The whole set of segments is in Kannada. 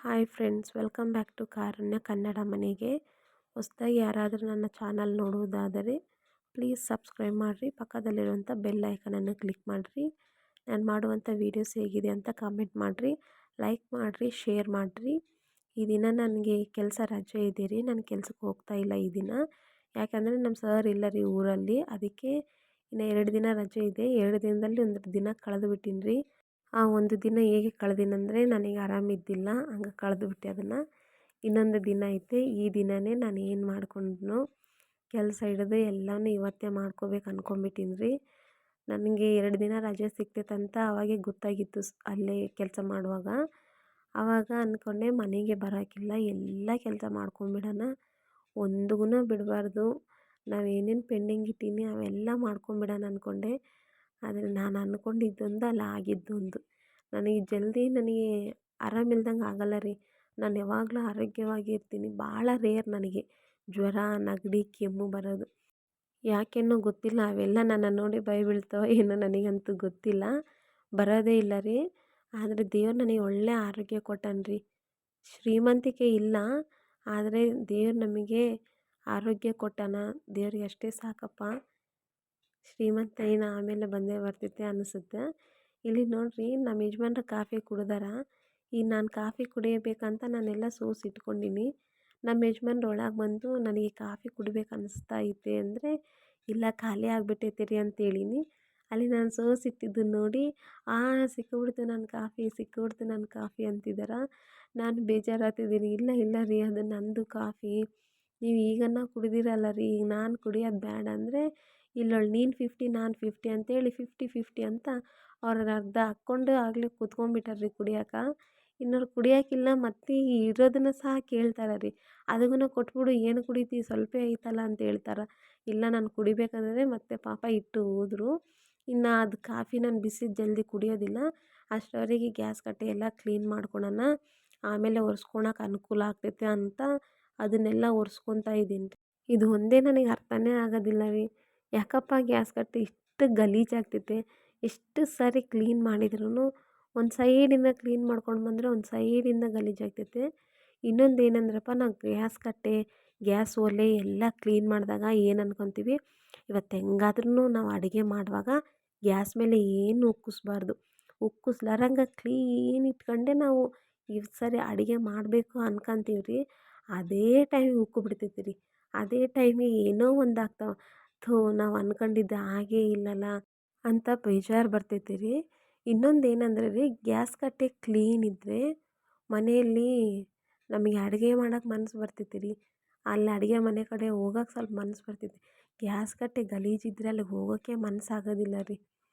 Hi friends, welcome back to Karunya Kannada ಮನೆಗೆ. ಹೊಸದಾಗಿ ಯಾರಾದರೂ ನನ್ನ ಚಾನಲ್ ನೋಡುವುದಾದರೆ ಪ್ಲೀಸ್ ಸಬ್ಸ್ಕ್ರೈಬ್ ಮಾಡಿರಿ. ಪಕ್ಕದಲ್ಲಿರುವಂಥ ಬೆಲ್ ಐಕನನ್ನು ಕ್ಲಿಕ್ ಮಾಡಿರಿ. ನಾನು ಮಾಡುವಂಥ ವೀಡಿಯೋಸ್ ಹೇಗಿದೆ ಅಂತ ಕಾಮೆಂಟ್ ಮಾಡಿರಿ, ಲೈಕ್ ಮಾಡಿರಿ, ಶೇರ್ ಮಾಡಿರಿ. ಈ ದಿನ ನನಗೆ ಕೆಲಸ ರಜೆ ಇದೆ ರೀ. ನಾನು ಕೆಲ್ಸಕ್ಕೆ ಹೋಗ್ತಾ ಇಲ್ಲ ಈ ದಿನ. ಯಾಕಂದರೆ ನಮ್ಮ ಸರ್ ಇಲ್ಲ ರೀ ಊರಲ್ಲಿ. ಅದಕ್ಕೆ ಇನ್ನು 2 ದಿನ ರಜೆ ಇದೆ. 2 ದಿನದಲ್ಲಿ 1 ದಿನ ಕಳೆದು ಬಿಟ್ಟಿನಿ ರೀ. ಆ ಒಂದು ದಿನ ಹೇಗೆ ಕಳೆದಿನಂದರೆ ನನಗೆ ಆರಾಮಿದ್ದಿಲ್ಲ, ಹಂಗೆ ಕಳೆದುಬಿಟ್ಟೆ ಅದನ್ನು. ಇನ್ನೊಂದು ದಿನ ಐತೆ. ಈ ದಿನವೇ ನಾನು ಏನು ಮಾಡ್ಕೊಂಡ್ನೋ ಕೆಲಸ ಹಿಡಿದು ಎಲ್ಲನೂ ಇವತ್ತೇ ಮಾಡ್ಕೋಬೇಕು ಅಂದ್ಕೊಂಬಿಟ್ಟಿನಿ ರೀ. ನನಗೆ 2 ದಿನ ರಜೆ ಸಿಗ್ತೈತಂತ ಅವಾಗೇ ಗೊತ್ತಾಗಿತ್ತು ಅಲ್ಲೇ ಕೆಲಸ ಮಾಡುವಾಗ. ಆವಾಗ ಅಂದ್ಕೊಂಡೆ ಮನೆಗೆ ಬರೋಕ್ಕಿಲ್ಲ, ಎಲ್ಲ ಕೆಲಸ ಮಾಡ್ಕೊಂಬಿಡೋಣ, ಒಂದೂ ಬಿಡಬಾರ್ದು. ನಾವೇನೇನು ಪೆಂಡಿಂಗ್ ಇಟ್ಟೀನಿ ಅವೆಲ್ಲ ಮಾಡ್ಕೊಂಬಿಡೋಣ ಅಂದ್ಕೊಂಡೆ. ಆದರೆ ನಾನು ಅಂದ್ಕೊಂಡಿದ್ದೊಂದು ಅಲ್ಲಿ ಆಗಿದ್ದೊಂದು. ನನಗೆ ಆರಾಮಿಲ್ದಂಗೆ ಆಗಲ್ಲ ರೀ. ನಾನು ಯಾವಾಗಲೂ ಆರೋಗ್ಯವಾಗಿ ಇರ್ತೀನಿ. ಭಾಳ ರೇರ್ ನನಗೆ ಜ್ವರ, ನೆಗಡಿ, ಕೆಮ್ಮು ಬರೋದು. ಯಾಕೆನ್ನೋ ಗೊತ್ತಿಲ್ಲ. ಅವೆಲ್ಲ ನನ್ನ ನೋಡಿ ಭಯ ಬೀಳ್ತಾವೆ ಏನೋ ನನಗಂತೂ ಗೊತ್ತಿಲ್ಲ. ಬರೋದೇ ಇಲ್ಲ ರೀ. ಆದರೆ ದೇವ್ರು ನನಗೆ ಒಳ್ಳೆ ಆರೋಗ್ಯ ಕೊಟ್ಟಾನ್ರಿ. ಶ್ರೀಮಂತಿಕೆ ಇಲ್ಲ, ಆದರೆ ದೇವ್ರು ನಮಗೆ ಆರೋಗ್ಯ ಕೊಟ್ಟಾನ. ದೇವ್ರಿಗೆ ಅಷ್ಟೇ ಸಾಕಪ್ಪ. ಶ್ರೀಮಂತ ಏನು ಆಮೇಲೆ ಬಂದೇ ಬರ್ತೈತೆ ಅನಿಸುತ್ತೆ. ಇಲ್ಲಿ ನೋಡ್ರಿ, ನಮ್ಮ ಯಜಮಾನ್ರು ಕಾಫಿ ಕುಡ್ದಾರ. ಈಗ ನಾನು ಕಾಫಿ ಕುಡಿಯಬೇಕಂತ ನಾನೆಲ್ಲ ಸೋಸಿ ಇಟ್ಕೊಂಡೀನಿ. ನಮ್ಮ ಯಜಮಾನ್ರು ಒಳಗೆ ಬಂದು ನನಗೆ ಕಾಫಿ ಕುಡಿಬೇಕು ಅನ್ನಿಸ್ತಾ ಐತೆ ಅಂದರೆ, ಇಲ್ಲ ಖಾಲಿ ಆಗಿಬಿಟ್ಟೈತೆ ರೀ ಅಂತೇಳೀನಿ. ಅಲ್ಲಿ ನಾನು ಸೋಸಿಟ್ಟಿದ್ದನ್ನು ನೋಡಿ ಸಿಕ್ಕಿಬಿಡ್ತು ನನ್ನ ಕಾಫಿ, ಸಿಕ್ಕಿಬಿಡ್ತು ನನ್ನ ಕಾಫಿ ಅಂತಿದ್ದಾರೆ. ನಾನು ಬೇಜಾರಾಗ್ತಿದ್ದೀನಿ. ಇಲ್ಲ ಇಲ್ಲ ರೀ, ಅದು ನಂದು ಕಾಫಿ, ನೀವು ಈಗನ್ನ ಕುಡಿದಿರಲ್ಲ ರೀ, ಈಗ ನಾನು ಕುಡಿಯೋದು ಬೇಡ ಅಂದರೆ, ಇಲ್ಲೊಳು ನೀನು 50 ನಾನು 50 ಅಂತೇಳಿ 50-50 ಅಂತ ಅವ್ರು ಅರ್ಧ ಹಾಕ್ಕೊಂಡು ಆಗಲೇ ಕೂತ್ಕೊಂಡ್ಬಿಟ್ಟಾರ್ರಿ ಕುಡಿಯೋಕೆ. ಇನ್ನವ್ರು ಕುಡಿಯೋಕ್ಕಿಲ್ಲ, ಮತ್ತು ಇರೋದನ್ನು ಸಹ ಕೇಳ್ತಾರೆ ರೀ. ಅದನ್ನು ಕೊಟ್ಬಿಡು, ಏನು ಕುಡಿತಿ, ಸ್ವಲ್ಪ ಐತಲ್ಲ ಅಂತ ಹೇಳ್ತಾರೆ. ಇಲ್ಲ ನಾನು ಕುಡಿಬೇಕಂದ್ರೆ ಮತ್ತೆ ಪಾಪ ಇಟ್ಟು ಹೋದರು. ಇನ್ನು ಅದು ಕಾಫಿ ನಾನು ಬಿಸಿದು ಜಲ್ದಿ ಕುಡಿಯೋದಿಲ್ಲ. ಅಷ್ಟರವರೆಗೆ ಗ್ಯಾಸ್ ಕಟ್ಟೆ ಎಲ್ಲ ಕ್ಲೀನ್ ಮಾಡ್ಕೊಳೋಣ, ಆಮೇಲೆ ಒರೆಸ್ಕೊಳಕ್ಕೆ ಅನುಕೂಲ ಆಗ್ತೈತೆ ಅಂತ ಅದನ್ನೆಲ್ಲ ಒರೆಸ್ಕೊತಾ ಇದ್ದೀನಿ ರೀ. ಇದು ಒಂದೇ ನನಗೆ ಅರ್ಥನೇ ಆಗೋದಿಲ್ಲ ರೀ. ಯಾಕಪ್ಪ ಗ್ಯಾಸ್ ಕಟ್ಟೆ ಇಷ್ಟು ಗಲೀಜಾಗ್ತೈತೆ. ಎಷ್ಟು ಸಾರಿ ಕ್ಲೀನ್ ಮಾಡಿದ್ರೂ ಒಂದು ಸೈಡಿಂದ ಕ್ಲೀನ್ ಮಾಡ್ಕೊಂಡು ಬಂದರೆ ಒಂದು ಸೈಡಿಂದ ಗಲೀಜಾಗ್ತೈತೆ. ಇನ್ನೊಂದು ಏನಂದ್ರಪ್ಪ, ನಾವು ಗ್ಯಾಸ್ ಕಟ್ಟೆ, ಗ್ಯಾಸ್ ಒಲೆ ಎಲ್ಲ ಕ್ಲೀನ್ ಮಾಡಿದಾಗ ಏನು ಅಂದ್ಕೊತೀವಿ, ಇವತ್ತು ಹೆಂಗಾದ್ರೂ ನಾವು ಅಡುಗೆ ಮಾಡುವಾಗ ಗ್ಯಾಸ್ ಮೇಲೆ ಏನು ಉಕ್ಕಿಸ್ಬಾರ್ದು. ಉಕ್ಕಿಸ್ಲಾರಂಗೆ ಕ್ಲೀನ್ ಇಟ್ಕೊಂಡೆ ನಾವು ಈ ಸರಿ ಅಡುಗೆ ಮಾಡಬೇಕು ಅನ್ಕೊಂತೀವಿ ರೀ. ಅದೇ ಟೈಮಿಗೆ ಉಕ್ಕು ಬಿಡ್ತೈತೆ ರೀ. ಅದೇ ಟೈಮಿಗೆ ಏನೋ ಒಂದು ಆಗ್ತಾವೆ. ನಾವು ಅಂದ್ಕೊಂಡಿದ್ದೆ ಹಾಗೇ ಇಲ್ಲಲ್ಲ ಅಂತ ಬೇಜಾರು ಬರ್ತೈತೆ ರೀ. ಇನ್ನೊಂದು ಏನಂದರೆ ರೀ, ಗ್ಯಾಸ್ ಕಟ್ಟೆ ಕ್ಲೀನ್ ಇದ್ದರೆ ಮನೆಯಲ್ಲಿ ನಮಗೆ ಅಡುಗೆ ಮಾಡೋಕೆ ಮನಸ್ಸು ಬರ್ತೈತೆ ರೀ. ಅಲ್ಲಿ ಅಡುಗೆ ಮನೆ ಕಡೆ ಹೋಗೋಕೆ ಸ್ವಲ್ಪ ಮನಸ್ಸು ಬರ್ತೈತೆ. ಗ್ಯಾಸ್ ಕಟ್ಟೆ ಗಲೀಜಿದ್ರೆ ಅಲ್ಲಿಗೆ ಹೋಗೋಕ್ಕೆ ಮನಸ್ಸಾಗೋದಿಲ್ಲ ರೀ.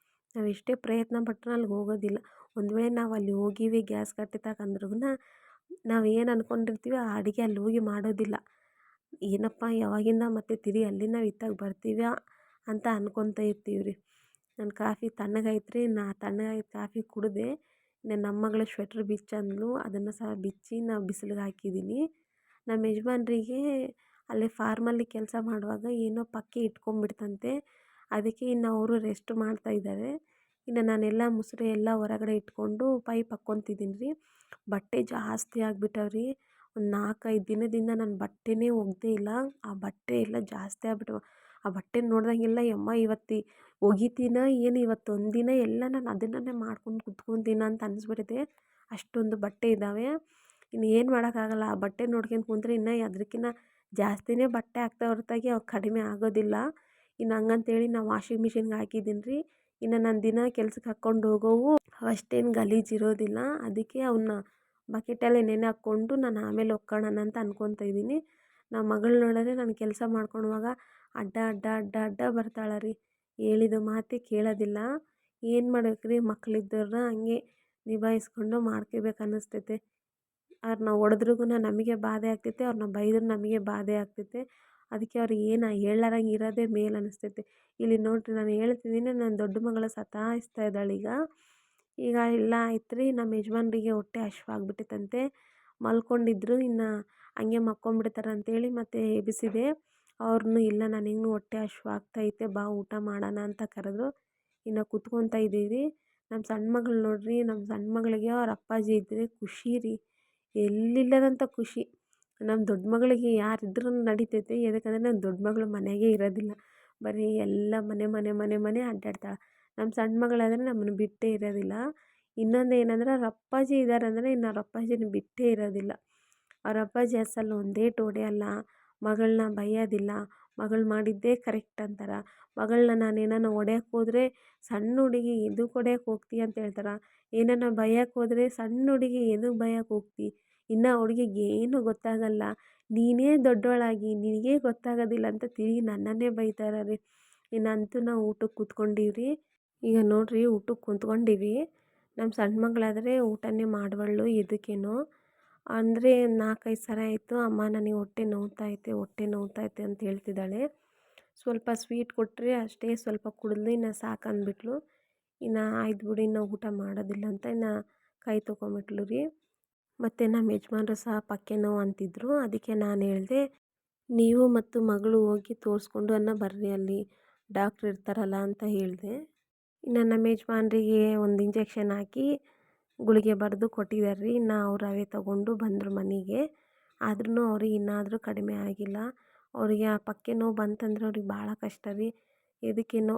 ನಾವು ಎಷ್ಟೇ ಪ್ರಯತ್ನ ಪಟ್ಟರೂ ಅಲ್ಲಿಗೆ ಹೋಗೋದಿಲ್ಲ. ಒಂದು ವೇಳೆ ನಾವು ಅಲ್ಲಿ ಹೋಗಿವಿ ಗ್ಯಾಸ್ ಕಟ್ಟೆ ತಗೊಂಡ್ರೂ ನಾವು ಏನು ಅಂದ್ಕೊಂಡಿರ್ತೀವಿ ಆ ಅಡುಗೆ ಅಲ್ಲಿ ಹೋಗಿ ಮಾಡೋದಿಲ್ಲ. ಏನಪ್ಪ ಯಾವಾಗಿಂದ ಮತ್ತೆ ಅಲ್ಲಿಂದ ಇತ್ತಾಗ ಬರ್ತೀವಿ ಅಂತ ಅನ್ಕೊತಾ ಇರ್ತೀವಿ ರೀ. ನನ್ನ ಕಾಫಿ ತಣ್ಣಗಾಯ್ತು ರೀ. ತಣ್ಣಗಾಯ್ತು ಕಾಫಿ ಕುಡಿದೆ. ನಮ್ಮ ಮಗಳು ಸ್ವೆಟ್ರ್ ಬಿಚ್ಚಂದ್ಲು, ಅದನ್ನು ಸಹ ಬಿಚ್ಚಿ ನಾವು ಬಿಸಿಲಿಗೆ ಹಾಕಿದ್ದೀನಿ. ನಮ್ಮ ಯಜಮಾನ್ರಿಗೆ ಅಲ್ಲೇ ಫಾರ್ಮಲ್ಲಿ ಕೆಲಸ ಮಾಡುವಾಗ ಏನೋ ಪಕ್ಕೆ ಇಟ್ಕೊಂಡ್ಬಿಡ್ತಂತೆ. ಅದಕ್ಕೆ ಇನ್ನು ಅವರು ರೆಸ್ಟ್ ಮಾಡ್ತಾಯಿದ್ದಾರೆ. ಇನ್ನು ನಾನೆಲ್ಲ ಮುಸುರೆ ಎಲ್ಲ ಹೊರಗಡೆ ಇಟ್ಕೊಂಡು ಪೈಪ್ ಹಾಕ್ಕೊತಿದ್ದೀನಿ ರೀ. ಬಟ್ಟೆ ಜಾಸ್ತಿ ಆಗಿಬಿಟ್ಟವ್ರಿ. ಒಂದು 4-5 ದಿನದಿಂದ ನಾನು ಬಟ್ಟೆನೇ ಒಗ್ದೇ ಇಲ್ಲ. ಆ ಬಟ್ಟೆ ಎಲ್ಲ ಜಾಸ್ತಿ ಆಗ್ಬಿಟ್ಟವು. ಆ ಬಟ್ಟೆ ನೋಡ್ದಂಗೆಲ್ಲ ಯಮ್ಮ ಇವತ್ತು ಒಗಿತೀನ ಏನು, ಇವತ್ತು ಒಂದಿನ ಎಲ್ಲ ನಾನು ಅದನ್ನೇ ಮಾಡ್ಕೊಂಡು ಕುತ್ಕೊತೀನ ಅಂತ ಅನಿಸ್ಬಿಟ್ಟಿದೆ. ಅಷ್ಟೊಂದು ಬಟ್ಟೆ ಇದ್ದಾವೆ. ಇನ್ನು ಏನು ಮಾಡೋಕ್ಕಾಗಲ್ಲ. ಆ ಬಟ್ಟೆ ನೋಡ್ಕೊಂಡು ಕುಂತ್ರೆ ಇನ್ನೂ ಅದಕ್ಕಿಂತ ಜಾಸ್ತಿನೇ ಬಟ್ಟೆ ಆಗ್ತಾ ಹೊರತಾಗಿ ಅವು ಕಡಿಮೆ ಆಗೋದಿಲ್ಲ. ಇನ್ನು ಹಂಗಂತೇಳಿ ನಾವು ವಾಷಿಂಗ್ ಮಿಷಿನ್ಗೆ ಹಾಕಿದ್ದೀನಿ ರೀ. ಇನ್ನು ನಾನು ದಿನ ಕೆಲ್ಸಕ್ಕೆ ಹಾಕ್ಕೊಂಡು ಹೋಗೋವು ಅಷ್ಟೇನು ಗಲೀಜಿರೋದಿಲ್ಲ. ಅದಕ್ಕೆ ಅವನ್ನ ಬಕೆಟಲ್ಲಿ ನೆನೆ ಹಾಕ್ಕೊಂಡು ನಾನು ಆಮೇಲೆ ಒಕ್ಕೊಳ್ಳೋಣ ಅಂತ ಅನ್ಕೊತಾ ಇದ್ದೀನಿ. ನಮ್ಮ ಮಗಳು ನೋಡಿದ್ರೆ ನಾನು ಕೆಲಸ ಮಾಡ್ಕೊಳುವಾಗ ಅಡ್ಡ ಅಡ್ಡ ಅಡ್ಡ ಅಡ್ಡ ಬರ್ತಾಳೆ ರೀ. ಹೇಳಿದ ಮಾತೇ ಕೇಳೋದಿಲ್ಲ. ಏನು ಮಾಡ್ಬೇಕು ರೀ, ಮಕ್ಕಳಿದ್ದವ್ರನ್ನ ಹಂಗೆ ನಿಭಾಯಿಸ್ಕೊಂಡು ಮಾಡ್ಕೋಬೇಕು ಅನ್ನಿಸ್ತೈತೆ. ಅವ್ರನ್ನ ಹೊಡೆದ್ರೂ ನಮಗೆ ಬಾಧೆ ಆಗ್ತೈತೆ, ಅವ್ರನ್ನ ಬೈದ್ರೂ ನಮಗೆ ಬಾಧೆ ಆಗ್ತೈತೆ. ಅದಕ್ಕೆ ಅವ್ರಿಗೆ ಏನು ಹೇಳಾರಂಗೆ ಇರೋದೇ ಮೇಲು ಅನ್ನಿಸ್ತೈತೆ. ಇಲ್ಲಿ ನೋಡಿರಿ, ನಾನು ಹೇಳ್ತಿದ್ದೀನಿ, ನನ್ನ ದೊಡ್ಡ ಮಗಳು ಸತಾಯಿಸ್ತಾ ಇದ್ದಾಳೆ ಈಗ. ಈಗ ಎಲ್ಲ ಆಯ್ತು ರೀ. ನಮ್ಮ ಯಜಮಾನ್ರಿಗೆ ಹೊಟ್ಟೆ ಹಶ್ವಾಗ್ಬಿಟ್ಟೈತಂತೆ. ಮಲ್ಕೊಂಡಿದ್ರು. ಇನ್ನು ಹಂಗೆ ಮಲ್ಕೊಂಡ್ಬಿಡ್ತಾರೆ ಅಂತೇಳಿ ಮತ್ತೆ ಎಬ್ಬಿಸಿದೆ. ಅವ್ರನ್ನೂ ಇಲ್ಲ ನನಗೂ ಹೊಟ್ಟೆ ಹಶ್ವಾಗ್ತೈತೆ, ಬಾ ಊಟ ಮಾಡೋಣ ಅಂತ ಕರೆದ್ರು. ಇನ್ನು ಕುತ್ಕೊತಾ ಇದ್ದೀವಿ. ನಮ್ಮ ಸಣ್ಣ ಮಗಳು ನೋಡ್ರಿ, ನಮ್ಮ ಸಣ್ಣ ಮಗಳಿಗೆ ಅವ್ರ ಅಪ್ಪಾಜಿ ಇದ್ದರೆ ಖುಷಿ ರೀ. ಎಲ್ಲಿಲ್ಲದಂಥ ಖುಷಿ. ನಮ್ಮ ದೊಡ್ಡ ಮಗಳಿಗೆ ಯಾರಿದ್ರೂ ನಡಿತೈತೆ, ಯಾಕಂದರೆ ನನ್ನ ದೊಡ್ಡ ಮಗಳು ಮನೆಯಾಗೆ ಇರೋದಿಲ್ಲ. ಬರೀ ಎಲ್ಲ ಮನೆ ಮನೆ ಮನೆ ಮನೆ ಅಡ್ಡಾಡ್ತಾಳೆ. ನಮ್ಮ ಸಣ್ಣ ಮಗಳಾದರೆ ನಮ್ಮನ್ನು ಬಿಟ್ಟೇ ಇರೋದಿಲ್ಲ. ಇನ್ನೊಂದು ಏನಂದ್ರೆ ಅವ್ರ ಅಪ್ಪಾಜಿ ಇದ್ದಾರೆ ಅಂದರೆ ಇನ್ನು ಅವ್ರ ಅಪ್ಪಾಜಿನ ಬಿಟ್ಟೇ ಇರೋದಿಲ್ಲ. ಅವ್ರ ಅಪ್ಪಾಜಿ ಅಸಲು ಒಂದೇಟು ಹೊಡೆಯಲ್ಲ, ಮಗಳನ್ನ ಬೈಯೋದಿಲ್ಲ, ಮಗಳು ಮಾಡಿದ್ದೇ ಕರೆಕ್ಟ್ ಅಂತಾರೆ. ಮಗಳನ್ನ ನಾನು ಏನಾನ ಹೊಡ್ಯಕ್ಕೆ ಹೋದರೆ ಸಣ್ಣ ಹುಡುಗಿ ಎದಕ್ಕೆ ಹೊಡ್ಯಕ್ಕೆ ಹೋಗ್ತೀಯ ಅಂತ ಹೇಳ್ತಾರೆ. ಏನಾನ ಬೈಯಕ್ಕೆ ಹೋದರೆ ಸಣ್ಣ ಹುಡುಗಿ ಎದಕ್ಕೆ ಬೈಯಕ್ಕೆ ಹೋಗ್ತಿ, ಇನ್ನು ಆ ಹುಡುಗಿಗೆ ಏನೂ ಗೊತ್ತಾಗಲ್ಲ, ನೀನೇ ದೊಡ್ಡವಳಾಗಿ ನಿನಗೇ ಗೊತ್ತಾಗೋದಿಲ್ಲ ಅಂತ ತಿರುಗಿ ನನ್ನನ್ನೇ ಬೈತಾರೆ ರೀ. ಇನ್ನಂತೂ ನಾವು ಊಟಕ್ಕೆ ಕೂತ್ಕೊಂಡಿವ್ರಿ. ಈಗ ನೋಡಿರಿ ಊಟಕ್ಕೆ ಕುಂತ್ಕೊಂಡಿವಿ. ನಮ್ಮ ಸಣ್ಣ ಮಗಳಾದರೆ ಊಟನೇ ಮಾಡವಳ್ಳು ಎದಕ್ಕೇನೋ. ಅಂದರೆ 4-5 ಸಲ ಆಯಿತು, ಅಮ್ಮ ನನಗೆ ಹೊಟ್ಟೆ ನೋವ್ತೈತೆ ಹೊಟ್ಟೆ ನೋವ್ತೈತೆ ಅಂತ ಹೇಳ್ತಿದ್ದಾಳೆ. ಸ್ವಲ್ಪ ಸ್ವೀಟ್ ಕೊಟ್ಟರೆ ಅಷ್ಟೇ ಸ್ವಲ್ಪ ಕುಡಿದ್ಲು, ಇನ್ನು ಸಾಕು ಅಂದ್ಬಿಟ್ಲು. ಇನ್ನು ಆಯ್ತು ಬಿಡಿ ಇನ್ನು ಊಟ ಮಾಡೋದಿಲ್ಲ ಅಂತ ಇನ್ನು ಕೈ ತೊಗೊಂಬಿಟ್ಲು ರೀ. ಮತ್ತು ನಮ್ಮ ಯಜಮಾನ್ರು ಸಹ ಪಕ್ಕೆ ನೋವು ಅಂತಿದ್ರು. ಅದಕ್ಕೆ ನಾನು ಹೇಳಿದೆ, ನೀವು ಮತ್ತು ಮಗಳು ಹೋಗಿ ತೋರಿಸ್ಕೊಂಡು ಬರ್ರಿ, ಅಲ್ಲಿ ಡಾಕ್ಟ್ರ್ ಇರ್ತಾರಲ್ಲ ಅಂತ ಹೇಳಿದೆ. ಇನ್ನು ನಮ್ಮ ಯಜಮಾನ್ರಿಗೆ ಒಂದು ಇಂಜೆಕ್ಷನ್ ಹಾಕಿ ಗುಳಿಗೆ ಬರೆದು ಕೊಟ್ಟಿದ್ದಾರೆ ರೀ. ಇನ್ನು ಅವ್ರು ಅವೇ ತಗೊಂಡು ಬಂದರು ಮನೆಗೆ. ಆದ್ರೂ ಅವ್ರಿಗೆ ಇನ್ನಾದರೂ ಕಡಿಮೆ ಆಗಿಲ್ಲ. ಅವರಿಗೆ ಆ ಪಕ್ಕೆ ನೋವು ಬಂತಂದ್ರೆ ಅವ್ರಿಗೆ ಭಾಳ ಕಷ್ಟ ರೀ. ಎದಕ್ಕೇನೋ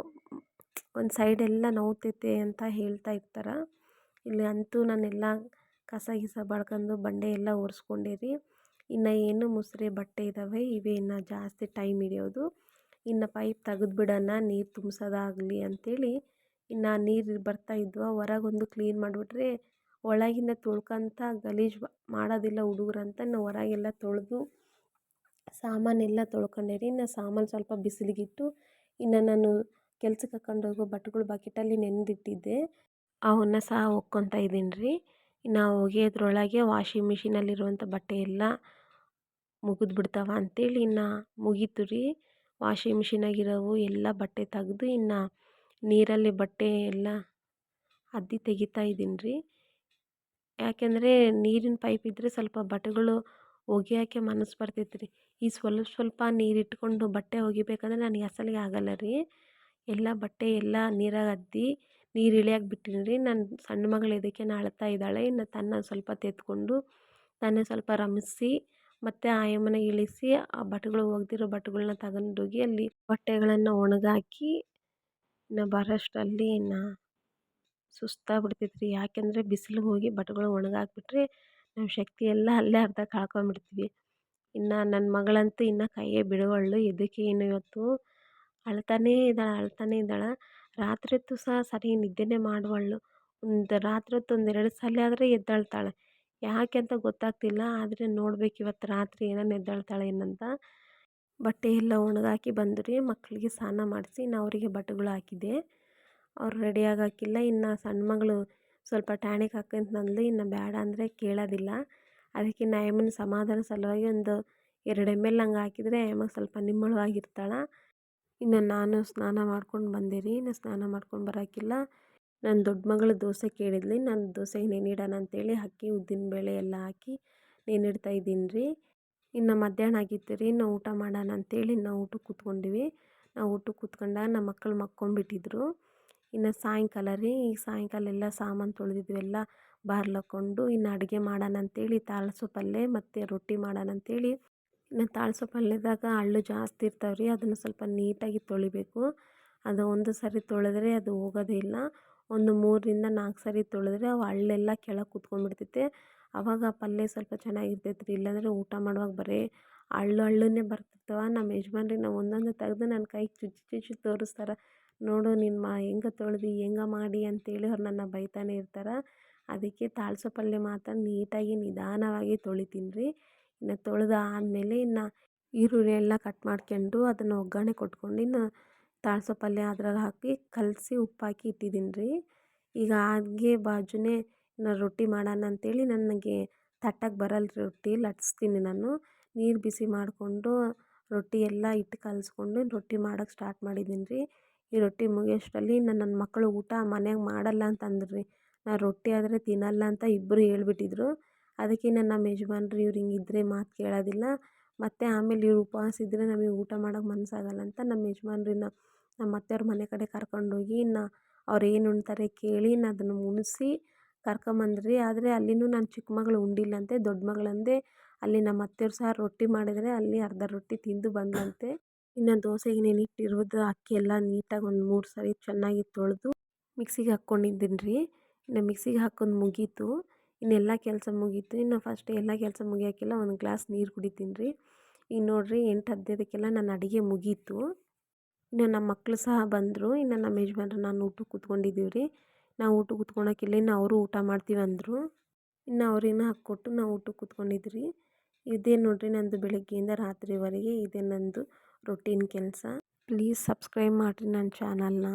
ಒಂದು ಸೈಡೆಲ್ಲ ನೋವ್ತೈತೆ ಅಂತ ಹೇಳ್ತಾ ಇರ್ತಾರೆ. ಇಲ್ಲಿ ಅಂತೂ ನಾನೆಲ್ಲ ಕಸ ಗಿಸ ಬಳ್ಕೊಂಡು ಬಂಡೆ ಎಲ್ಲ ಒರೆಸ್ಕೊಂಡೆ ರೀ. ಇನ್ನು ಏನು ಮುಸುರೆ ಬಟ್ಟೆ ಇದ್ದಾವೆ, ಇವೇ ಇನ್ನು ಜಾಸ್ತಿ ಟೈಮ್ ಹಿಡಿಯೋದು. ಇನ್ನು ಪೈಪ್ ತೆಗೆದ್ಬಿಡೋಣ, ನೀರು ತುಂಬಿಸೋದಾಗಲಿ ಅಂಥೇಳಿ ಇನ್ನು ನೀರು ಬರ್ತಾಯಿದ್ವು. ಹೊರಗೊಂದು ಕ್ಲೀನ್ ಮಾಡಿಬಿಟ್ರೆ ಒಳಗಿಂದ ತೊಳ್ಕೊಂತ ಗಲೀಜು ಮಾಡೋದಿಲ್ಲ ಹುಡುಗರಂತ ನಾವು ಹೊರಗೆಲ್ಲ ತೊಳೆದು ಸಾಮಾನೆಲ್ಲ ತೊಳ್ಕೊಂಡೆ ರೀ. ಇನ್ನು ಸಾಮಾನು ಸ್ವಲ್ಪ ಬಿಸಿಲಿಗಿಟ್ಟು ಇನ್ನು ನಾನು ಕೆಲ್ಸಕ್ಕೆ ಹಾಕೊಂಡು ಹೋಗೋ ಬಟ್ಟೆಗಳು ಬಕೆಟಲ್ಲಿ ನೆನೆದಿಟ್ಟಿದ್ದೆ, ಅವನ್ನ ಸಹ ಒಕ್ಕೊತಾ ಇದ್ದೀನಿ ರೀ. ಇನ್ನು ಒಗೆಯೋದ್ರೊಳಗೆ ವಾಷಿಂಗ್ ಮಿಷಿನಲ್ಲಿರುವಂಥ ಬಟ್ಟೆ ಎಲ್ಲ ಮುಗಿದ್ಬಿಡ್ತಾವ ಅಂಥೇಳಿ ಇನ್ನು ಮುಗೀತು ರೀ. ವಾಷಿಂಗ್ ಮಿಷಿನಾಗಿರೋವು ಎಲ್ಲ ಬಟ್ಟೆ ತೆಗೆದು ಇನ್ನು ನೀರಲ್ಲಿ ಬಟ್ಟೆ ಎಲ್ಲ ಅದ್ದಿ ತೆಗಿತಾ ಇದ್ದೀನಿ ರೀ. ಯಾಕೆಂದರೆ ನೀರಿನ ಪೈಪ್ ಇದ್ದರೆ ಸ್ವಲ್ಪ ಬಟ್ಟೆಗಳು ಒಗೆಯೋಕ್ಕೆ ಮನಸ್ಸು ಬರ್ತೈತೆ ರೀ. ಈ ಸ್ವಲ್ಪ ಸ್ವಲ್ಪ ನೀರು ಇಟ್ಕೊಂಡು ಬಟ್ಟೆ ಒಗಿಬೇಕಂದ್ರೆ ನನಗೆ ಅಸಲಿಗೆ ಆಗೋಲ್ಲ ರೀ. ಎಲ್ಲ ಬಟ್ಟೆ ಎಲ್ಲ ನೀರಾಗ ಅದ್ದಿ ನೀರು ಇಳಿಯಕ್ಕೆ ಬಿಟ್ಟಿನಿ ರೀ. ನನ್ನ ಸಣ್ಣ ಮಗಳು ಇದಕ್ಕೆ ಅಳ್ತಾ ಇದ್ದಾಳೆ. ಇನ್ನು ತನ್ನ ಸ್ವಲ್ಪ ತೆತ್ಕೊಂಡು ತಾನೇ ಸ್ವಲ್ಪ ರಮಿಸಿ ಮತ್ತು ಆಯಮ್ಮನ ಇಳಿಸಿ ಆ ಬಟ್ಟೆಗಳು ಒಗೆದಿರೋ ಬಟ್ಟೆಗಳನ್ನ ತಗೊಂಡೋಗಿ ಅಲ್ಲಿ ಬಟ್ಟೆಗಳನ್ನು ಒಣಗಾಕಿ ಇನ್ನು ಬರೋಷ್ಟರಲ್ಲಿ ಇನ್ನು ಸುಸ್ತಾಗ್ಬಿಡ್ತೈತೆ ರೀ. ಯಾಕೆಂದರೆ ಬಿಸಿಲಿಗೆ ಹೋಗಿ ಬಟ್ಟೆಗಳು ಒಣಗಾಕ್ಬಿಟ್ರೆ ನಮ್ಮ ಶಕ್ತಿ ಎಲ್ಲ ಅಲ್ಲೇ ಅರ್ಧ ಕಳ್ಕೊಂಬಿಡ್ತೀವಿ. ಇನ್ನು ನನ್ನ ಮಗಳಂತೂ ಇನ್ನು ಕೈಯೇ ಬಿಡುವಳ್ಳು. ಎದಕ್ಕೆ ಏನು ಇವತ್ತು ಅಳ್ತಾನೇ ಇದ್ದಾಳೆ. ರಾತ್ರಿ ಹೊತ್ತು ಸಹ ಸರಿ ನಿದ್ದೆನೇ ಮಾಡುವಳ್ಳು. ರಾತ್ರಿ ಹೊತ್ತು 1-2 ಸಲ ಆದರೆ ಎದ್ದೇಳ್ತಾಳೆ. ಯಾಕೆ ಅಂತ ಗೊತ್ತಾಗ್ತಿಲ್ಲ. ಆದರೆ ನೋಡ್ಬೇಕು ಇವತ್ತು ರಾತ್ರಿ ಏನೇನು ಎದ್ದೇಳ್ತಾಳೆ ಏನಂತ. ಬಟ್ಟೆ ಎಲ್ಲ ಒಣಗಾಕಿ ಬಂದ್ರಿ. ಮಕ್ಕಳಿಗೆ ಸ್ನಾನ ಮಾಡಿಸಿ ಇನ್ನು ಅವರಿಗೆ ಬಟ್ಟೆಗಳು ಹಾಕಿದ್ದೆ. ಅವ್ರು ರೆಡಿ ಆಗೋಕ್ಕಿಲ್ಲ. ಇನ್ನು ಸಣ್ಣ ಮಗಳು ಸ್ವಲ್ಪ ಟಾನಿಕ್ ಹಾಕಂತಂದ್ಲು. ಇನ್ನು ಬೇಡ ಅಂದರೆ ಕೇಳೋದಿಲ್ಲ. ಅದಕ್ಕೆ ಇನ್ನು ಆಯಮ್ಮನ ಸಮಾಧಾನ ಸಲುವಾಗಿ ಒಂದು 2 ml ಹಂಗೆ ಹಾಕಿದರೆ ಆಯಮ್ಮ ಸ್ವಲ್ಪ ನಿಮ್ಮಳವಾಗಿರ್ತಾಳೆ. ಇನ್ನು ನಾನು ಸ್ನಾನ ಮಾಡ್ಕೊಂಡು ಬಂದೆ ರೀ. ಇನ್ನು ಸ್ನಾನ ಮಾಡ್ಕೊಂಡು ಬರೋಕ್ಕಿಲ್ಲ. ನನ್ನ ದೊಡ್ಡ ಮಗಳು ದೋಸೆ ಕೇಳಿದ್ಲಿ. ನಾನು ದೋಸೆಗೆ ನೆನಿಡೋಣ ಅಂತೇಳಿ ಅಕ್ಕಿ ಉದ್ದಿನಬೇಳೆ ಎಲ್ಲ ಹಾಕಿ ನೆನಿಡ್ತಾ ಇದ್ದೀನಿ ರೀ. ಇನ್ನು ಮಧ್ಯಾಹ್ನ ಆಗಿತ್ತು ರೀ. ಇನ್ನು ಊಟ ಮಾಡೋಣ ಅಂತೇಳಿ ನಾವು ಊಟಕ್ಕೆ ಕೂತ್ಕೊಂಡಿವಿ. ನಾವು ಊಟಕ್ಕೆ ಕೂತ್ಕೊಂಡಾಗ ನಮ್ಮ ಮಕ್ಕಳು ಮಕ್ಕೊಂಬಿಟ್ಟಿದ್ರು. ಇನ್ನು ಸಾಯಂಕಾಲ ರೀ. ಈಗ ಸಾಯಂಕಾಲ ಎಲ್ಲ ಸಾಮಾನು ತೊಳೆದಿದ್ವೆಲ್ಲ ಬಾರ್ಲಾಕ್ಕೊಂಡು ಇನ್ನು ಅಡುಗೆ ಮಾಡೋಣ ಅಂತೇಳಿ ತಾಳ್ಸೋ ಪಲ್ಯ ಮತ್ತು ರೊಟ್ಟಿ ಮಾಡೋಣ ಅಂತೇಳಿ. ಇನ್ನು ತಾಳ್ಸೋ ಪಲ್ಯದಾಗ ಹಳ್ಳು ಜಾಸ್ತಿ ಇರ್ತಾವೆ ರೀ. ಅದನ್ನು ಸ್ವಲ್ಪ ನೀಟಾಗಿ ತೊಳಿಬೇಕು. ಅದು ಒಂದು ಸರಿ ತೊಳೆದ್ರೆ ಅದು ಹೋಗೋದೇ ಇಲ್ಲ. ಒಂದು 3-4 ಸರಿ ತೊಳೆದ್ರೆ ಅವು ಹಳ್ಳೆಲ್ಲ ಕೆಳಗೆ ಕೂತ್ಕೊಂಡ್ಬಿಡ್ತೈತೆ. ಆವಾಗ ಆ ಪಲ್ಯ ಸ್ವಲ್ಪ ಚೆನ್ನಾಗಿರ್ತೈತೆ ರೀ. ಇಲ್ಲಾಂದರೆ ಊಟ ಮಾಡುವಾಗ ಬರೀ ಹಳ್ಳುನ್ನೇ ಬರ್ತಿರ್ತವೆ. ನಮ್ಮ ಯಜಮಾನ್ರಿಗೆ ನಾವು ಒಂದೊಂದು ತೆಗೆದು ನನ್ನ ಕೈಗೆ ಚುಚ್ಚಿ ತೋರಿಸ್ತಾರೆ. ನೋಡು ನಿನ್ನ ಹೆಂಗೆ ತೊಳೆದು ಹೆಂಗೆ ಮಾಡಿ ಅಂತೇಳಿ ಅವ್ರು ನನ್ನ ಬೈತಾನೆ ಇರ್ತಾರೆ. ಅದಕ್ಕೆ ತಾಳ್ಸೋ ಪಲ್ಯ ಮಾತ್ರ ನೀಟಾಗಿ ನಿಧಾನವಾಗಿ ತೊಳಿತೀನಿ ರೀ. ಇನ್ನು ತೊಳೆದು ಆದಮೇಲೆ ಇನ್ನು ಈರುಳ್ಳಿ ಎಲ್ಲ ಕಟ್ ಮಾಡ್ಕೊಂಡು ಅದನ್ನು ಒಗ್ಗರಣೆ ಕೊಟ್ಕೊಂಡು ಇನ್ನು ತಾಳ್ಸೋ ಪಲ್ಯ ಅದ್ರಲ್ಲಿ ಹಾಕಿ ಕಲಸಿ ಉಪ್ಪು ಹಾಕಿ ಇಟ್ಟಿದ್ದೀನಿ ರೀ. ಈಗ ಹಾಗೆ ಬಾಜುನೇ ನಾನು ರೊಟ್ಟಿ ಮಾಡೋಣ ಅಂತೇಳಿ ನನಗೆ ತಟ್ಟಕ್ಕೆ ಬರಲ್ಲ ರೊಟ್ಟಿ ಲಟ್ಟಿಸ್ತೀನಿ ನಾನು. ನೀರು ಬಿಸಿ ಮಾಡಿಕೊಂಡು ರೊಟ್ಟಿ ಎಲ್ಲ ಹಿಟ್ಟು ಕಲಿಸ್ಕೊಂಡು ರೊಟ್ಟಿ ಮಾಡೋಕ್ಕೆ ಸ್ಟಾರ್ಟ್ ಮಾಡಿದ್ದೀನಿ ರೀ. ಈ ರೊಟ್ಟಿ ಮುಗಿಯೋಷ್ಟರಲ್ಲಿ ನನ್ನ ಮಕ್ಕಳು ಊಟ ಮನ್ಯಾಗ ಮಾಡಲ್ಲ ಅಂತ ಅಂದ್ರು ರೀ. ನಾನು ರೊಟ್ಟಿ ಆದರೆ ತಿನ್ನಲ್ಲ ಅಂತ ಇಬ್ಬರು ಹೇಳ್ಬಿಟ್ಟಿದ್ರು. ಅದಕ್ಕೆ ನಮ್ಮ ಯಜಮಾನ್ರು ಇವ್ರು ಹಿಂಗಿದ್ರೆ ಮಾತು ಕೇಳೋದಿಲ್ಲ, ಮತ್ತು ಆಮೇಲೆ ಇವ್ರು ಉಪವಾಸ ಇದ್ದರೆ ನಮಗೆ ಊಟ ಮಾಡೋಕ್ಕೆ ಮನಸ್ಸಾಗಲ್ಲ ಅಂತ ನಮ್ಮ ಯಜಮಾನ್ರನ್ನ ನಮ್ಮ ಅತ್ತೆಯವ್ರ ಮನೆ ಕಡೆ ಕರ್ಕೊಂಡೋಗಿ ಇನ್ನು ಅವ್ರು ಏನು ಉಣ್ತಾರೆ ಕೇಳಿ ಇನ್ನು ಅದನ್ನು ಉಣಿಸಿ ಕರ್ಕೊಂಬಂದ್ರಿ. ಆದರೆ ಅಲ್ಲಿನೂ ನನ್ನ ಚಿಕ್ಕ ಮಗಳು ಉಂಡಿಲ್ಲಂತೆ. ದೊಡ್ಡ ಮಗಳಂದೆ ಅಲ್ಲಿ ನಮ್ಮ ಅತ್ತೆಯವ್ರು ಸಹ ರೊಟ್ಟಿ ಮಾಡಿದರೆ ಅಲ್ಲಿ ಅರ್ಧ ರೊಟ್ಟಿ ತಿಂದು ಬಂದಳಂತೆ. ಇನ್ನು ದೋಸೆಗೆ ನೆನಿಟ್ಟಿರೋದು ಅಕ್ಕಿ ಎಲ್ಲ ನೀಟಾಗಿ ಒಂದು 3 ಸರಿ ಚೆನ್ನಾಗಿ ತೊಳೆದು ಮಿಕ್ಸಿಗೆ ಹಾಕ್ಕೊಂಡಿದ್ದೀನಿ ರೀ. ಇನ್ನು ಮಿಕ್ಸಿಗೆ ಹಾಕೋದು ಮುಗೀತು. ಇನ್ನೆಲ್ಲ ಕೆಲಸ ಮುಗೀತು. ಇನ್ನು ಫಸ್ಟ್ ಎಲ್ಲ ಕೆಲಸ ಮುಗಿಯೋಕ್ಕೆಲ್ಲ ಒಂದು ಗ್ಲಾಸ್ ನೀರು ಕುಡಿತೀನಿ ರೀ. ಈಗ ನೋಡಿರಿ 8:15ಕ್ಕೆಲ್ಲ ನನ್ನ ಅಡುಗೆ ಮುಗೀತು. ಇನ್ನು ನಮ್ಮ ಮಕ್ಕಳು ಸಹ ಬಂದರು. ಇನ್ನು ನಮ್ಮ ಯಜಮಾನ್ರು ನಾನು ಊಟಕ್ಕೆ ಕೂತ್ಕೊಂಡಿದ್ದೀವಿ ರೀ. ನಾವು ಊಟಕ್ಕೆ ಕೂತ್ಕೊಳಕ್ಕಿಲ್ಲ, ಇನ್ನು ಅವರು ಊಟ ಮಾಡ್ತೀವಿ ಅಂದರು. ಇನ್ನು ಅವ್ರಿನ್ನೂ ಹಾಕ್ಕೊಟ್ಟು ನಾವು ಊಟಕ್ಕೆ ಕೂತ್ಕೊಂಡಿದ್ರಿ. ಇದೇ ನೋಡಿರಿ ನಂದು ಬೆಳಗ್ಗೆಯಿಂದ ರಾತ್ರಿವರೆಗೆ ಇದೇ ನಂದು ರೊಟೀನ್ ಕೆಲಸ. ಪ್ಲೀಸ್ ಸಬ್ಸ್ಕ್ರೈಬ್ ಮಾಡಿರಿ ನನ್ನ ಚಾನಲ್ನ.